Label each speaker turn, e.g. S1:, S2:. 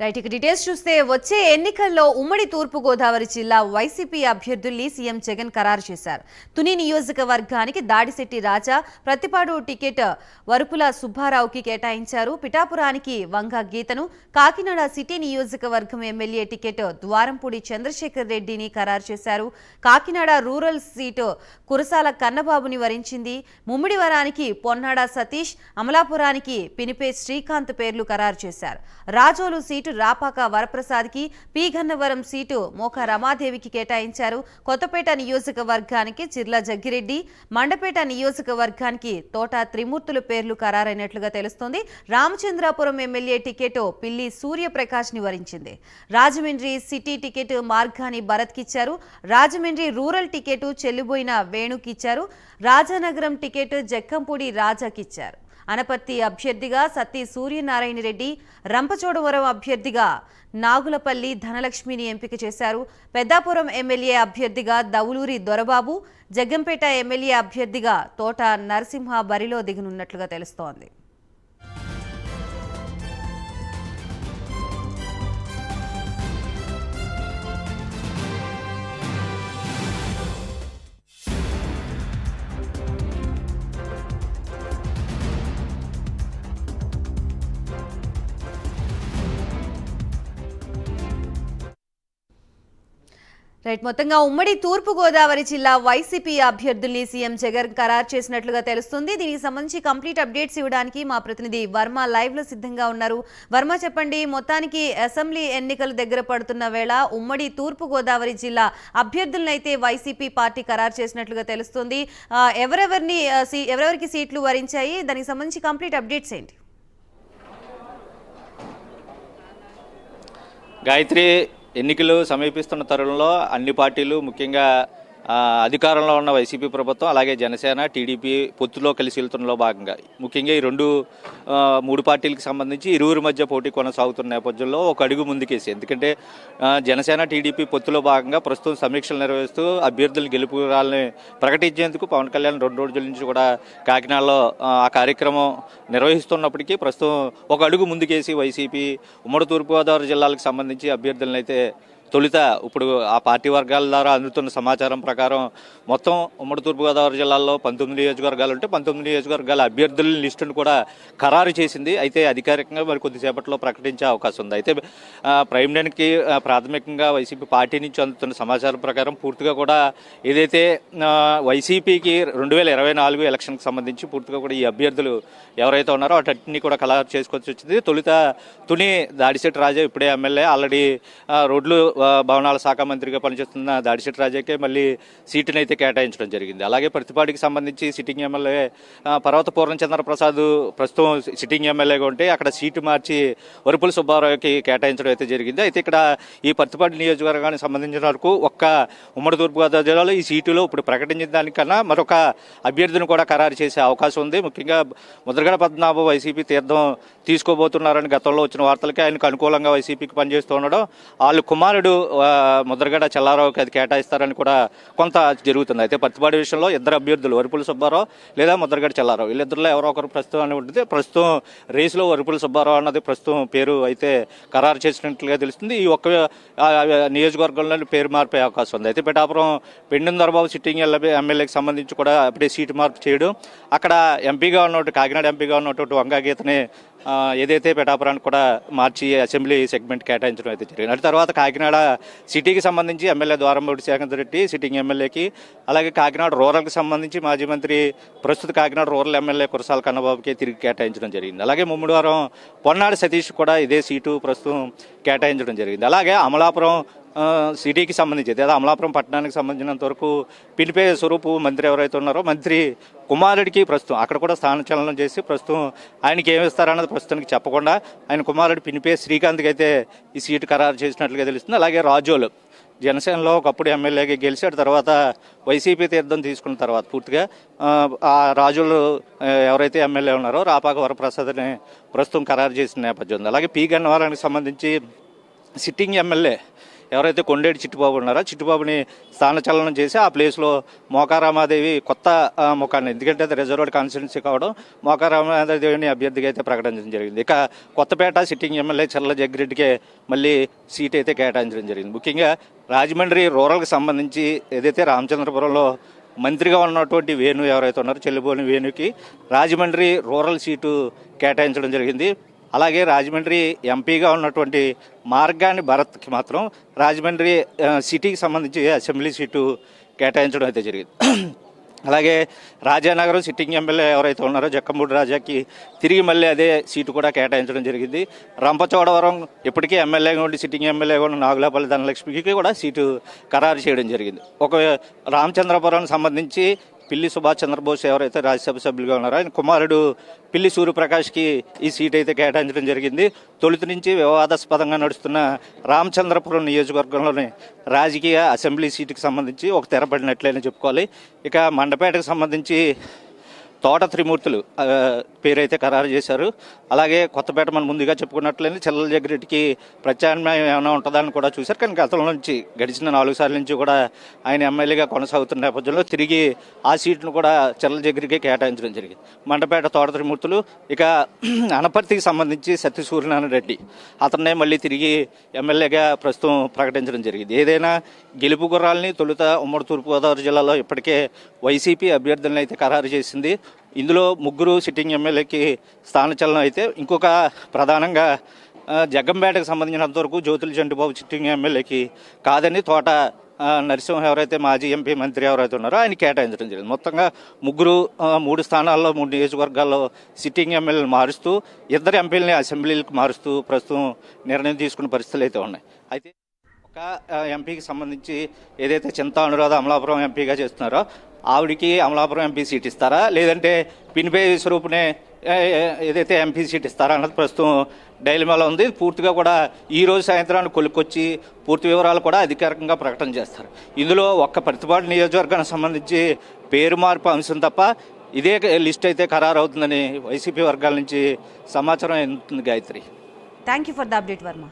S1: Right ఇక details చూస్తే వచ్చే ఎన్నికల్లో ఉమ్మడి తూర్పు గోదావరి జిల్లా వైసీపీ అభ్యర్థుల్ని సీఎం జగన్ ఖరారు చేశారు. తుని నియోజకవర్గానికి దాడిశెట్టి రాజా, ప్రతిపాడు టికెట్ వరుపుల సుబ్బారావుకి కేటాయించారు. పిఠాపురానికి వంగ గీతను, కాకినాడ సిటీ నియోజకవర్గం ఎమ్మెల్యే టికెట్ ద్వారంపూడి చంద్రశేఖర్ రెడ్డిని ఖరారు చేశారు. కాకినాడ రూరల్ సీటు కురసాల కన్నబాబుని వరించింది. ముమ్మిడివరానికి పొన్నాడ సతీష్, అమలాపురానికి పినిపే శ్రీకాంత్ పేర్లు ఖరారు చేశారు. రాజోలు సీటు రాపాక వరప్రసాద్కి, పి గన్నవరం సీటు మోక రమాదేవికి కేటాయించారు. కొత్తపేట నియోజకవర్గానికి చిర్ల జగ్గిరెడ్డి, మండపేట నియోజకవర్గానికి తోట త్రిమూర్తుల పేర్లు ఖరారైనట్లుగా తెలుస్తోంది. రామచంద్రాపురం ఎమ్మెల్యే టికెట్ పిల్లి సూర్యప్రకాష్ ని వరించింది. రాజమండ్రి సిటీ టికెట్ మార్గాని భరత్కిచ్చారు. రాజమండ్రి రూరల్ టికెట్ చెల్లిబోయిన వేణుకిచ్చారు. రాజానగరం టికెట్ జక్కంపూడి రాజాకిచ్చారు. అనపర్తి అభ్యర్థిగా సత్తి సూర్యనారాయణ రెడ్డి, రంపచోడవరం అభ్యర్థిగా నాగులపల్లి ధనలక్ష్మిని ఎంపిక చేశారు. పెద్దాపురం ఎమ్మెల్యే అభ్యర్థిగా దౌలూరి దొరబాబు, జగ్గంపేట ఎమ్మెల్యే అభ్యర్థిగా తోట నరసింహ బరిలో దిగనున్నట్లుగా తెలుస్తోంది. రైట్ మొత్తంగా ఉమ్మడి తూర్పు గోదావరి జిల్లా వైసీపీ అభ్యర్థుల్ని సీఎం జగన్ ఖరారు చేసినట్లుగా తెలుస్తుంది. దీనికి సంబంధించి కంప్లీట్ అప్డేట్స్ ఇవ్వడానికి మా ప్రతినిధి వర్మ లైవ్ లో సిద్ధంగా ఉన్నారు. వర్మ చెప్పండి, మొత్తానికి అసెంబ్లీ ఎన్నికలు దగ్గర పడుతున్న వేళ ఉమ్మడి తూర్పు గోదావరి జిల్లా అభ్యర్థులను అయితే వైసీపీ పార్టీ ఖరారు చేసినట్లుగా తెలుస్తుంది. ఎవరెవరికి సీట్లు వరించాయి, దానికి సంబంధించి కంప్లీట్ అప్డేట్స్ ఏంటి?
S2: గాయత్రి, ఎన్నికలు సమీపిస్తున్న తరుణంలో అన్ని పార్టీలు, ముఖ్యంగా అధికారంలో ఉన్న వైసీపీ ప్రభుత్వం అలాగే జనసేన, టీడీపీ పొత్తులో కలిసి వెళ్తున్నలో భాగంగా ముఖ్యంగా ఈ మూడు పార్టీలకు సంబంధించి ఇరువురి మధ్య పోటీ కొనసాగుతున్న నేపథ్యంలో ఒక అడుగు ముందుకేసి, ఎందుకంటే జనసేన, టీడీపీ పొత్తులో భాగంగా ప్రస్తుతం సమీక్షలు నిర్వహిస్తూ అభ్యర్థుల గెలుపురాలని ప్రకటించేందుకు పవన్ కళ్యాణ్ 2 రోజుల నుంచి కూడా కాకినాడలో ఆ కార్యక్రమం నిర్వహిస్తున్నప్పటికీ ప్రస్తుతం ఒక అడుగు ముందుకేసి వైసీపీ ఉమ్మడి తూర్పుగోదావరి జిల్లాలకు సంబంధించి అభ్యర్థులను అయితే తొలుత ఇప్పుడు ఆ పార్టీ వర్గాల ద్వారా అందుతున్న సమాచారం ప్రకారం మొత్తం ఉమ్మడి తూర్పుగోదావరి జిల్లాలో 19 నియోజకవర్గాలు ఉంటే 19 నియోజకవర్గాల అభ్యర్థుల లిస్టును కూడా ఖరారు చేసింది. అయితే అధికారికంగా మరి కొద్దిసేపట్లో ప్రకటించే అవకాశం ఉంది. అయితే ప్రైమ్ డేకి ప్రాథమికంగా వైసీపీ పార్టీ నుంచి అందుతున్న సమాచారం ప్రకారం పూర్తిగా కూడా ఏదైతే వైసీపీకి 2024 ఎలక్షన్కి సంబంధించి పూర్తిగా కూడా ఈ అభ్యర్థులు ఎవరైతే ఉన్నారో వాటిని కూడా ఖరారు చేసుకొచ్చి వచ్చింది. తొలుత తుని దాడిశెట్టి రాజా ఇప్పుడే ఎమ్మెల్యే, ఆల్రెడీ రోడ్లు భవనాల శాఖ మంత్రిగా పనిచేస్తున్న దాడిశెట్టి రాజాకే మళ్ళీ సీటుని అయితే కేటాయించడం జరిగింది. అలాగే ప్రతిపాడికి సంబంధించి సిట్టింగ్ ఎమ్మెల్యే పర్వత పూర్ణచంద్ర ప్రసాద్ ప్రస్తుతం సిట్టింగ్ ఎమ్మెల్యేగా ఉంటే అక్కడ సీటు మార్చి వరుపుల సుబ్బారావుకి కేటాయించడం అయితే జరిగింది. అయితే ఇక్కడ ఈ ప్రతిపాడి నియోజకవర్గానికి సంబంధించిన వరకు ఒక్క ఉమ్మడి తూర్పుగోదావరి జిల్లాలో ఈ సీటులో ఇప్పుడు ప్రకటించిన దానికన్నా మరొక అభ్యర్థిని కూడా ఖరారు చేసే అవకాశం ఉంది. ముఖ్యంగా ముద్రగడ పద్మనాభం వైసీపీ తీర్థం తీసుకోబోతున్నారని గతంలో వచ్చిన వార్తలకి ఆయనకు అనుకూలంగా వైసీపీకి పనిచేస్తూ ఉండడం, వాళ్ళు కుమారుడు ముద్రగడ చెల్లారావుకి అది కేటాయిస్తారని కూడా కొంత జరుగుతుంది. అయితే ప్రతిపాడి విషయంలో ఇద్దరు అభ్యర్థులు వరుపుల సుబ్బారావు లేదా ముద్రగడ చెల్లారావు, వీళ్ళిద్దరిలో ఎవరో ఒకరు ప్రస్తుతం అని ఉంటుంది. ప్రస్తుతం రేసులో వరుపుల సుబ్బారావు అన్నది ప్రస్తుతం పేరు అయితే ఖరారు చేసినట్లుగా తెలుస్తుంది. ఈ ఒక్క నియోజకవర్గంలో పేరు మార్పే అవకాశం ఉంది. అయితే పిఠాపురం పెండిన దొరబాబు సిట్టింగ్ ఎమ్మెల్యేకి సంబంధించి కూడా అప్పుడే సీటు మార్పు చేయడం, అక్కడ ఎంపీగా ఉన్నట్టు కాకినాడ ఎంపీగా ఉన్నటువంటి వంగా గీతని ఏదైతే పిఠాపురానికి కూడా మార్చి అసెంబ్లీ సెగ్మెంట్ కేటాయించడం అయితే జరిగింది. అటు తర్వాత కాకినాడ సిటీకి సంబంధించి ఎమ్మెల్యే ద్వారంపూడి శ్రీకాంత్ రెడ్డి సిట్టింగ్ ఎమ్మెల్యేకి, అలాగే కాకినాడ రూరల్కి సంబంధించి మాజీ మంత్రి ప్రస్తుత కాకినాడ రూరల్ ఎమ్మెల్యే కురసాల కన్నబాబుకి తిరిగి కేటాయించడం జరిగింది. అలాగే ముమ్మిడివరం పొన్నాడి సతీష్ కూడా ఇదే సీటు ప్రస్తుతం కేటాయించడం జరిగింది. అలాగే అమలాపురం సిటీకి సంబంధించి లేదా అమలాపురం పట్టణానికి సంబంధించినంత వరకు పిలిపే స్వరూపు మంత్రి ఎవరైతే ఉన్నారో మంత్రి కుమారుడికి ప్రస్తుతం అక్కడ కూడా స్థానచలనం చేసి ప్రస్తుతం ఆయనకి ఏమి ఇస్తారన్నది ప్రస్తుతానికి చెప్పకుండా ఆయన కుమారుడు పినిపే శ్రీకాంత్కి అయితే ఈ సీటు ఖరారు చేసినట్లుగా తెలుస్తుంది. అలాగే రాజోలు జనసేనలో ఒకప్పుడు ఎమ్మెల్యేగా గెలిచాడు, తర్వాత వైసీపీ తీర్థం తీసుకున్న తర్వాత పూర్తిగా ఆ రాజులు ఎవరైతే ఎమ్మెల్యే ఉన్నారో రాపాక వరప్రసాద్ని ప్రస్తుతం ఖరారు చేసిన నేపథ్యం ఉంది. అలాగే పి గన్నవరానికి సంబంధించి సిట్టింగ్ ఎమ్మెల్యే ఎవరైతే కొండేటి చిట్టుబాబు ఉన్నారో చిట్టుబాబుని స్థానచలనం చేసి ఆ ప్లేస్లో మోకారామాదేవి కొత్త ముఖాన్ని, ఎందుకంటే అది రిజర్వ్డ్ కాన్స్టిట్యున్సీ కావడం, మోకారామాదేవిని అభ్యర్థిగా అయితే ప్రకటించడం జరిగింది. ఇక కొత్తపేట సిట్టింగ్ ఎమ్మెల్యే చల్ల జగ్గిరెడ్డికే మళ్ళీ సీట్ అయితే కేటాయించడం జరిగింది. ముఖ్యంగా రాజమండ్రి రూరల్కి సంబంధించి ఏదైతే రామచంద్రపురంలో మంత్రిగా ఉన్నటువంటి వేణు ఎవరైతే ఉన్నారో చెల్లిపోని వేణుకి రాజమండ్రి రూరల్ సీటు కేటాయించడం జరిగింది. అలాగే రాజమండ్రి ఎంపీగా ఉన్నటువంటి మార్గాని భరత్కి మాత్రం రాజమండ్రి సిటీకి సంబంధించి అసెంబ్లీ సీటు కేటాయించడం అయితే జరిగింది. అలాగే రాజానగరం సిట్టింగ్ ఎమ్మెల్యే ఎవరైతే ఉన్నారో జక్కంపూడి రాజాకి తిరిగి మళ్ళీ అదే సీటు కూడా కేటాయించడం జరిగింది. రంపచోడవరం ఇప్పటికీ ఎమ్మెల్యేగా ఉండి సిట్టింగ్ ఎమ్మెల్యేగా ఉన్న నాగులపల్లి ధనలక్ష్మికి కూడా సీటు ఖరారు చేయడం జరిగింది. ఒక రామచంద్రపురం సంబంధించి పిల్లి సుభాష్ చంద్రబోస్ ఎవరైతే రాజ్యసభ సభ్యులుగా ఉన్నారో ఆయన కుమారుడు పిల్లి సూర్యప్రకాష్కి ఈ సీట్ అయితే కేటాయించడం జరిగింది. తొలుత నుంచి వివాదాస్పదంగా నడుస్తున్న రామచంద్రపురం నియోజకవర్గంలోని రాజకీయ అసెంబ్లీ సీటుకి సంబంధించి ఒక తెరపడినట్లయినా చెప్పుకోవాలి. ఇక మండపేటకు సంబంధించి తోట త్రిమూర్తులు పేరైతే ఖరారు చేశారు. అలాగే కొత్తపేట మనం ముందుగా చెప్పుకున్నట్లయితే చెల్లల జగ్గిరెడ్డికి ప్రత్యామ్నాయం ఏమైనా ఉంటుందని కూడా చూశారు. కానీ గతంలో నుంచి గడిచిన 4 సార్ల నుంచి కూడా ఆయన ఎమ్మెల్యేగా కొనసాగుతున్న నేపథ్యంలో తిరిగి ఆ సీట్ను కూడా చెల్లల జగ్గిరెడ్డికి కేటాయించడం జరిగింది. మండపేట తోట త్రిమూర్తులు. ఇక అనపర్తికి సంబంధించి సత్య సూర్యనారాయణ రెడ్డి అతన్నే మళ్ళీ తిరిగి ఎమ్మెల్యేగా ప్రస్తుతం ప్రకటించడం జరిగింది. ఏదైనా గెలుపు గుర్రాలని తొలుత ఉమ్మడి తూర్పుగోదావరి జిల్లాలో ఇప్పటికే వైసీపీ అభ్యర్థులను అయితే ఖరారు చేసింది. ఇందులో 3 సిట్టింగ్ ఎమ్మెల్యేకి స్థానచలనం అయితే ఇంకొక ప్రధానంగా జగ్గంపేటకు సంబంధించినంతవరకు జ్యోతుల చంటిబాబు సిట్టింగ్ ఎమ్మెల్యేకి కాదని తోట నరసింహ ఎవరైతే మాజీ ఎంపీ మంత్రి ఎవరైతే ఉన్నారో ఆయన కేటాయించడం జరిగింది. మొత్తంగా 3 స్థానాల్లో 3 నియోజకవర్గాల్లో సిట్టింగ్ ఎమ్మెల్యేలు మారుస్తూ 2 ఎంపీలని అసెంబ్లీలకు మారుస్తూ ప్రస్తుతం నిర్ణయం తీసుకున్న పరిస్థితులు అయితే ఉన్నాయి. అయితే ఒక ఎంపీకి సంబంధించి ఏదైతే చింతా అనురాధ అమలాపురం ఎంపీగా చేస్తున్నారో ఆవిడికి అమలాపురం ఎంపీ సీట్ ఇస్తారా, లేదంటే పినిపే స్వరూపునే ఏదైతే ఎంపీ సీట్ ఇస్తారా అన్నది ప్రస్తుతం డైలమాలో ఉంది. పూర్తిగా కూడా ఈ రోజు సాయంత్రాన్ని కొలుక్కొచ్చి పూర్తి వివరాలు కూడా అధికారికంగా ప్రకటన చేస్తారు. ఇందులో ఒక్క ప్రతిపాడు నియోజకవర్గానికి సంబంధించి పేరు మార్పు అంశం తప్ప ఇదే లిస్ట్ అయితే ఖరారు అవుతుందని వైసీపీ వర్గాల నుంచి సమాచారం అందుతుంది. Gayatri,
S1: thank you for the update Varma.